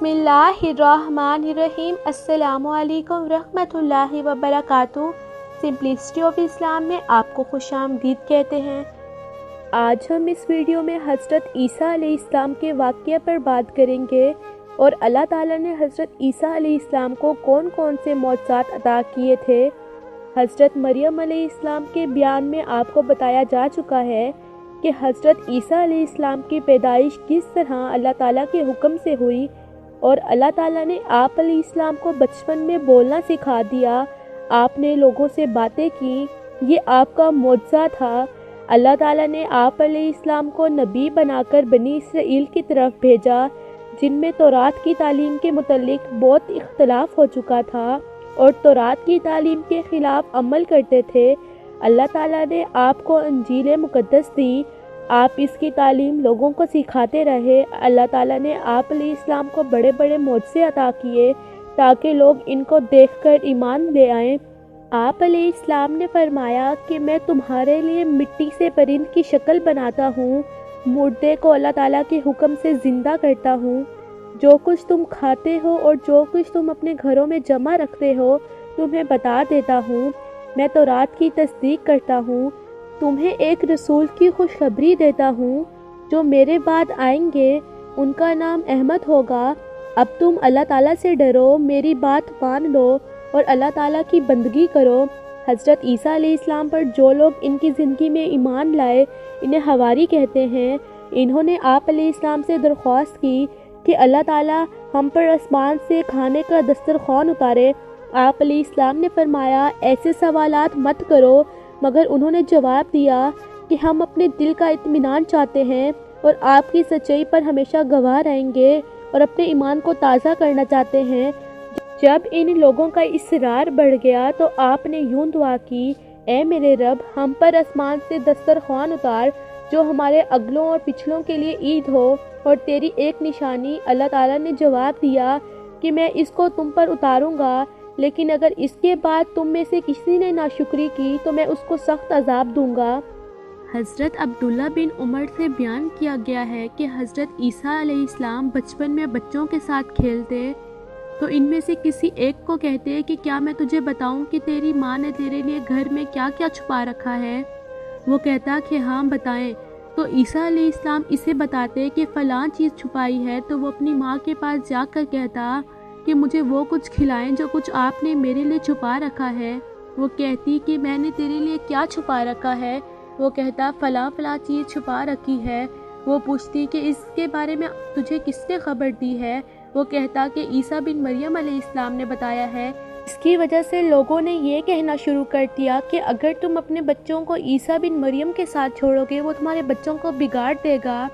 बिस्मिल्लाहिर्रहमानिर्रहीम। अस्सलामुअलैकुम रहमतुल्लाहि वबरकातुहू। सिंपलिसिटी ऑफ इस्लाम में आपको खुशामदीद कहते हैं। आज हम इस वीडियो में हज़रत ईसा अलैहिस्सलाम के वाक़या पर बात करेंगे और अल्लाह ताला ने हज़रत ईसा अलैहिस्सलाम को कौन कौन से मौजज़ात अता किए थे। हज़रत मरियम अलैहिस्सलाम के बयान में आपको बताया जा चुका है कि हज़रत ईसा अलैहिस्सलाम की पैदाइश किस तरह अल्लाह ताला के हुक्म से हुई और अल्लाह ताला ने आप अलैहिस्सलाम को बचपन में बोलना सिखा दिया। आपने लोगों से बातें की, ये आपका मौजज़ा था। अल्लाह ताला ने आप अलैहिस्सलाम को नबी बनाकर बनी इसराइल की तरफ भेजा, जिनमें तौरात की तालीम के मुतल्लिक बहुत इख्तलाफ हो चुका था और तौरात की तालीम के ख़िलाफ़ अमल करते थे। अल्लाह ताला ने आपको इंजील मुक़द्दस दी, आप इसकी तालीम लोगों को सिखाते रहे। अल्लाह ताला ने आप अलैहिस्सलाम को बड़े बड़े मौजज़े अता किए ताकि लोग इनको देखकर ईमान ले आएं। आप अलैहिस्सलाम ने फरमाया कि मैं तुम्हारे लिए मिट्टी से परिंद की शक्ल बनाता हूँ, मुर्दे को अल्लाह ताला के हुक्म से ज़िंदा करता हूँ। जो कुछ तुम खाते हो और जो कुछ तुम अपने घरों में जमा रखते हो तुम्हें बता देता हूँ। मैं तौरात की तस्दीक करता हूँ, तुम्हें एक रसूल की खुशखबरी देता हूँ जो मेरे बाद आएंगे, उनका नाम अहमद होगा। अब तुम अल्लाह ताला से डरो, मेरी बात मान लो और अल्लाह ताला की बंदगी करो। हज़रत ईसा अलैहिस्सलाम पर जो लोग इनकी ज़िंदगी में ईमान लाए इन्हें हवारी कहते हैं। इन्होंने आप अलैहिस्सलाम से दरख्वास्त की कि अल्लाह ताला हम पर आसमान से खाने का दस्तरखान उतारे। आप अलैहिस्सलाम ने फरमाया ऐसे सवालात मत करो, मगर उन्होंने जवाब दिया कि हम अपने दिल का इत्मीनान चाहते हैं और आपकी सच्चाई पर हमेशा गवाह रहेंगे और अपने ईमान को ताज़ा करना चाहते हैं। जब इन लोगों का इसरार बढ़ गया तो आपने यूं दुआ की, ऐ मेरे रब, हम पर आसमान से दस्तरखान उतार जो हमारे अगलों और पिछलों के लिए ईद हो और तेरी एक निशानी। अल्लाह ताला ने जवाब दिया कि मैं इसको तुम पर उतारूंगा, लेकिन अगर इसके बाद तुम में से किसी ने नाशुक्री की तो मैं उसको सख्त अजाब दूंगा। हज़रत अब्दुल्ला बिन उमर से बयान किया गया है कि हज़रत ईसा अलैहिस्सलाम बचपन में बच्चों के साथ खेलते तो इनमें से किसी एक को कहते कि क्या मैं तुझे बताऊं कि तेरी माँ ने तेरे लिए घर में क्या क्या छुपा रखा है। वो कहता कि हाँ बताएं। तो ईसा अलैहिस्सलाम इसे बताते कि फ़लाँ चीज़ छुपाई है, तो वो अपनी माँ के पास जाकर कहता कि मुझे वो कुछ खिलाएं जो कुछ आपने मेरे लिए छुपा रखा है। वो कहती कि मैंने तेरे लिए क्या छुपा रखा है। वो कहता फ़लाँ फ़लाँ चीज़ छुपा रखी है। वो पूछती कि इसके बारे में तुझे किसने खबर दी है। वो कहता कि ईसा बिन मरियम अलैहिस्सलाम ने बताया है। इसकी वजह से लोगों ने ये कहना शुरू कर दिया कि अगर तुम अपने बच्चों को ईसा बिन मरियम के साथ छोड़ोगे वो तुम्हारे बच्चों को बिगाड़ देगा।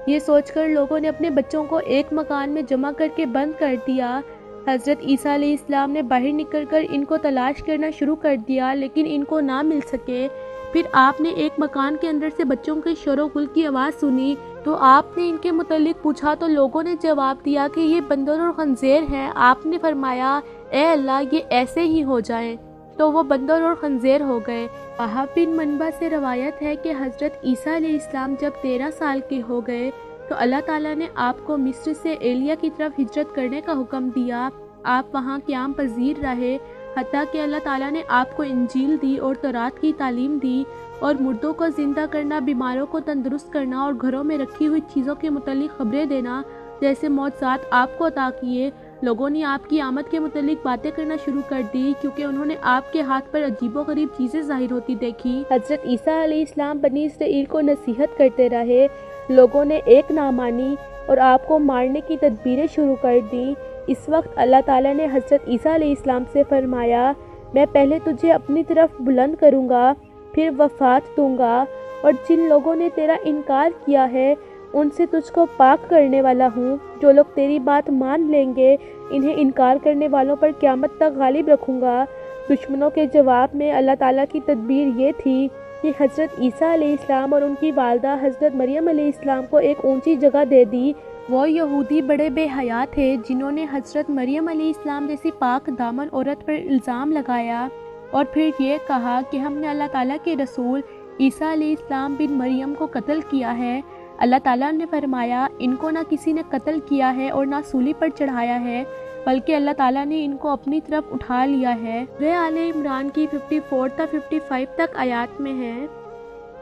ये सोचकर लोगों ने अपने बच्चों को एक मकान में जमा करके बंद कर दिया। हज़रत ईसा अलैहिस्सलाम ने बाहर निकलकर इनको तलाश करना शुरू कर दिया, लेकिन इनको ना मिल सके। फिर आपने एक मकान के अंदर से बच्चों के शोर गुल की आवाज़ सुनी तो आपने इनके मुतल्लिक पूछा तो लोगों ने जवाब दिया कि ये बंदर और खंज़ेर हैं। आपने फरमाया ए अल्लाह, ये ऐसे ही हो जाएं। तो वो बंदर और खंज़ेर हो गए। वहाब बिन मनबा से रवायत है कि हज़रत ईसा अलैहिस्सलाम जब 13 साल के हो गए तो अल्लाह ताला ने आपको मिस्र से एलिया की तरफ हिजरत करने का हुक्म दिया। आप वहाँ क़याम पजीर रहे हत्ता कि अल्लाह ताला ने आपको इंजील दी और तौरात की तालीम दी और मुर्दों को ज़िंदा करना, बीमारों को तंदुरुस्त करना और घरों में रखी हुई चीज़ों के मुतल्लिक खबरें देना जैसे मौजज़ात आपको अता किए। लोगों ने आपकी आमद के मुतल्लिक बातें करना शुरू कर दी क्योंकि उन्होंने आपके हाथ पर अजीबोगरीब चीज़ें ज़ाहिर होती देखी। हज़रत ईसा अलैहिस्सलाम बनी इसराइल को नसीहत करते रहे। लोगों ने एक ना मानी और आपको मारने की तदबीरें शुरू कर दी। इस वक्त अल्लाह ताला ने हज़रत ईसा अलैहिस्सलाम से फरमाया, मैं पहले तुझे अपनी तरफ बुलंद करूँगा, फिर वफ़ात दूँगा और जिन लोगों ने तेरा इनकार किया है उनसे तुझको पाक करने वाला हूँ। जो लोग तेरी बात मान लेंगे इन्हें इनकार करने वालों पर क़यामत तक गालिब रखूँगा। दुश्मनों के जवाब में अल्लाह ताला की तदबीर ये थी कि हज़रत ईसा अलैहिस्सलाम और उनकी वालदा हज़रत मरियम अलैहिस्सलाम को एक ऊंची जगह दे दी। वो यहूदी बड़े बेहया थे जिन्होंने हज़रत मरियम अलैहिस्सलाम जैसी पाक दामन औरत पर इल्ज़ाम लगाया और फिर ये कहा कि हमने अल्लाह ताला के रसूल ईसा अलैहिस्सलाम बिन मरियम को कत्ल किया है। اللہ تعالیٰ نے فرمایا انکو نہ کسی نے قتل کیا ہے اور نہ سولی پر چڑھایا ہے، بلکہ اللہ تعالیٰ نے ان کو اپنی طرف اٹھا لیا ہے۔ سورہ آل عمران کی 54 تا 55 تک آیات میں ہے،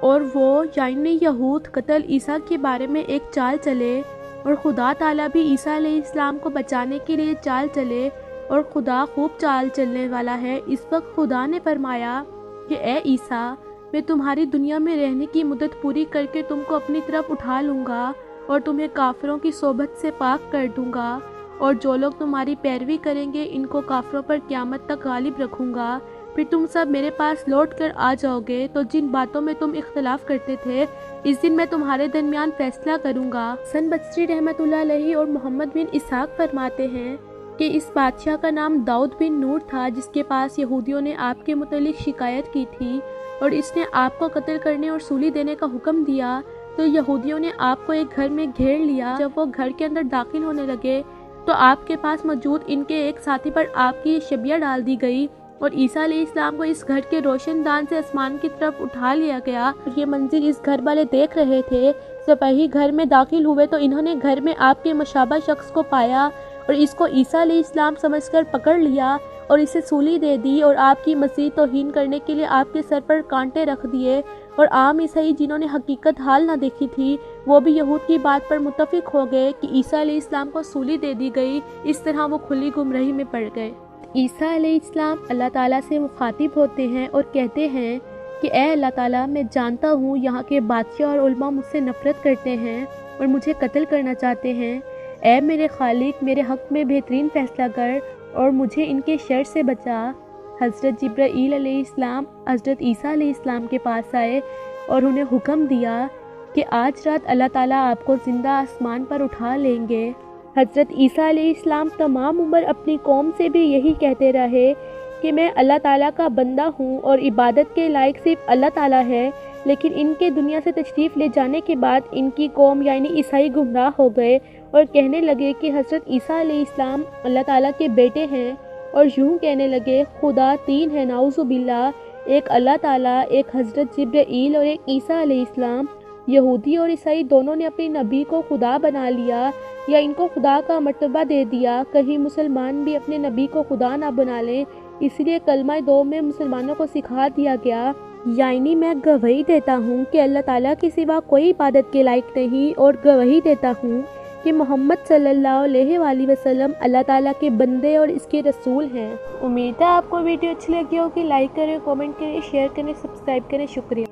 اور وہ یعنی یہود قتل عیسیٰ کے بارے میں ایک چال چلے، اور خدا تعالیٰ بھی عیسیٰ علیہ السلام کو بچانے کے لیے چال چلے، اور خدا خوب چال چلنے والا ہے۔ اس وقت خدا نے فرمایا کہ اے عیسیٰ، میں تمہاری دنیا میں رہنے کی مدت پوری کر کے تم کو اپنی طرف اٹھا لوں گا اور تمہیں کافروں کی صحبت سے پاک کر دوں گا، اور جو لوگ تمہاری پیروی کریں گے ان کو کافروں پر قیامت تک غالب رکھوں گا۔ پھر تم سب میرے پاس لوٹ کر آ جاؤ گے، تو جن باتوں میں تم اختلاف کرتے تھے اس دن میں تمہارے درمیان فیصلہ کروں گا۔ حسن بصری رحمۃ اللہ علیہ اور محمد بن اسحاق فرماتے ہیں کہ اس بادشاہ کا نام داؤد بن نور تھا، جس کے پاس یہودیوں نے آپ کے متعلق شکایت کی تھی اور اس نے آپ کو قتل کرنے اور سولی دینے کا حکم دیا۔ تو یہودیوں نے آپ کو ایک گھر میں گھیر لیا۔ جب وہ گھر کے اندر داخل ہونے لگے تو آپ کے پاس موجود ان کے ایک ساتھی پر آپ کی شبیہ ڈال دی گئی، اور عیسیٰ علیہ السلام کو اس گھر کے روشن دان سے آسمان کی طرف اٹھا لیا گیا۔ یہ منظر اس گھر والے دیکھ رہے تھے۔ سپاہی گھر میں داخل ہوئے تو انہوں نے گھر میں آپ کے مشابہ شخص کو پایا اور اس کو عیسیٰ علیہ السلام سمجھ کر پکڑ لیا اور اسے سولی دے دی، اور آپ کی مزید توہین کرنے کے لیے آپ کے سر پر کانٹے رکھ دیے۔ اور عام عیسائی جنہوں نے حقیقت حال نہ دیکھی تھی وہ بھی یہود کی بات پر متفق ہو گئے کہ عیسیٰ علیہ السلام کو سولی دے دی گئی۔ اس طرح وہ کھلی گمراہی میں پڑ گئے۔ عیسیٰ علیہ السلام اللہ تعالیٰ سے مخاطب ہوتے ہیں اور کہتے ہیں کہ اے اللہ تعالیٰ، میں جانتا ہوں یہاں کے بادشاہ اور علماء مجھ سے نفرت کرتے ہیں اور مجھے قتل کرنا چاہتے ہیں۔ اے میرے خالق، میرے حق میں بہترین فیصلہ کر اور مجھے ان کے شر سے بچا۔ حضرت جبرائیل علیہ السلام حضرت عیسیٰ علیہ السلام کے پاس آئے اور انہیں حکم دیا کہ آج رات اللہ تعالیٰ آپ کو زندہ آسمان پر اٹھا لیں گے۔ حضرت عیسیٰ علیہ السلام تمام عمر اپنی قوم سے بھی یہی کہتے رہے کہ میں اللہ تعالیٰ کا بندہ ہوں اور عبادت کے لائق صرف اللہ تعالیٰ ہے، لیکن ان کے دنیا سے تشریف لے جانے کے بعد ان کی قوم یعنی عیسائی گمراہ ہو گئے اور کہنے لگے کہ حضرت عیسیٰ علیہ السلام اللہ تعالیٰ کے بیٹے ہیں، اور یوں کہنے لگے خدا تین ہے، نعوذ باللہ، ایک اللہ تعالیٰ، ایک حضرت جبرائیل اور ایک عیسیٰ علیہ السلام۔ یہودی اور عیسائی دونوں نے اپنے نبی کو خدا بنا لیا یا ان کو خدا کا مرتبہ دے دیا۔ کہیں مسلمان بھی اپنے نبی کو خدا نہ بنا لیں، اس لیے کلمہ دو میں مسلمانوں کو سکھا دیا گیا، یعنی میں گواہی دیتا ہوں کہ اللہ تعالیٰ کے سوا کوئی عبادت کے لائق نہیں، اور گواہی دیتا ہوں کہ محمد صلی اللہ علیہ وآلہ وسلم اللہ تعالیٰ کے بندے اور اس کے رسول ہیں۔ امید ہے آپ کو ویڈیو اچھی لگی ہوگی۔ لائک کریں، کامنٹ کریں، شیئر کریں، سبسکرائب کریں۔ شکریہ۔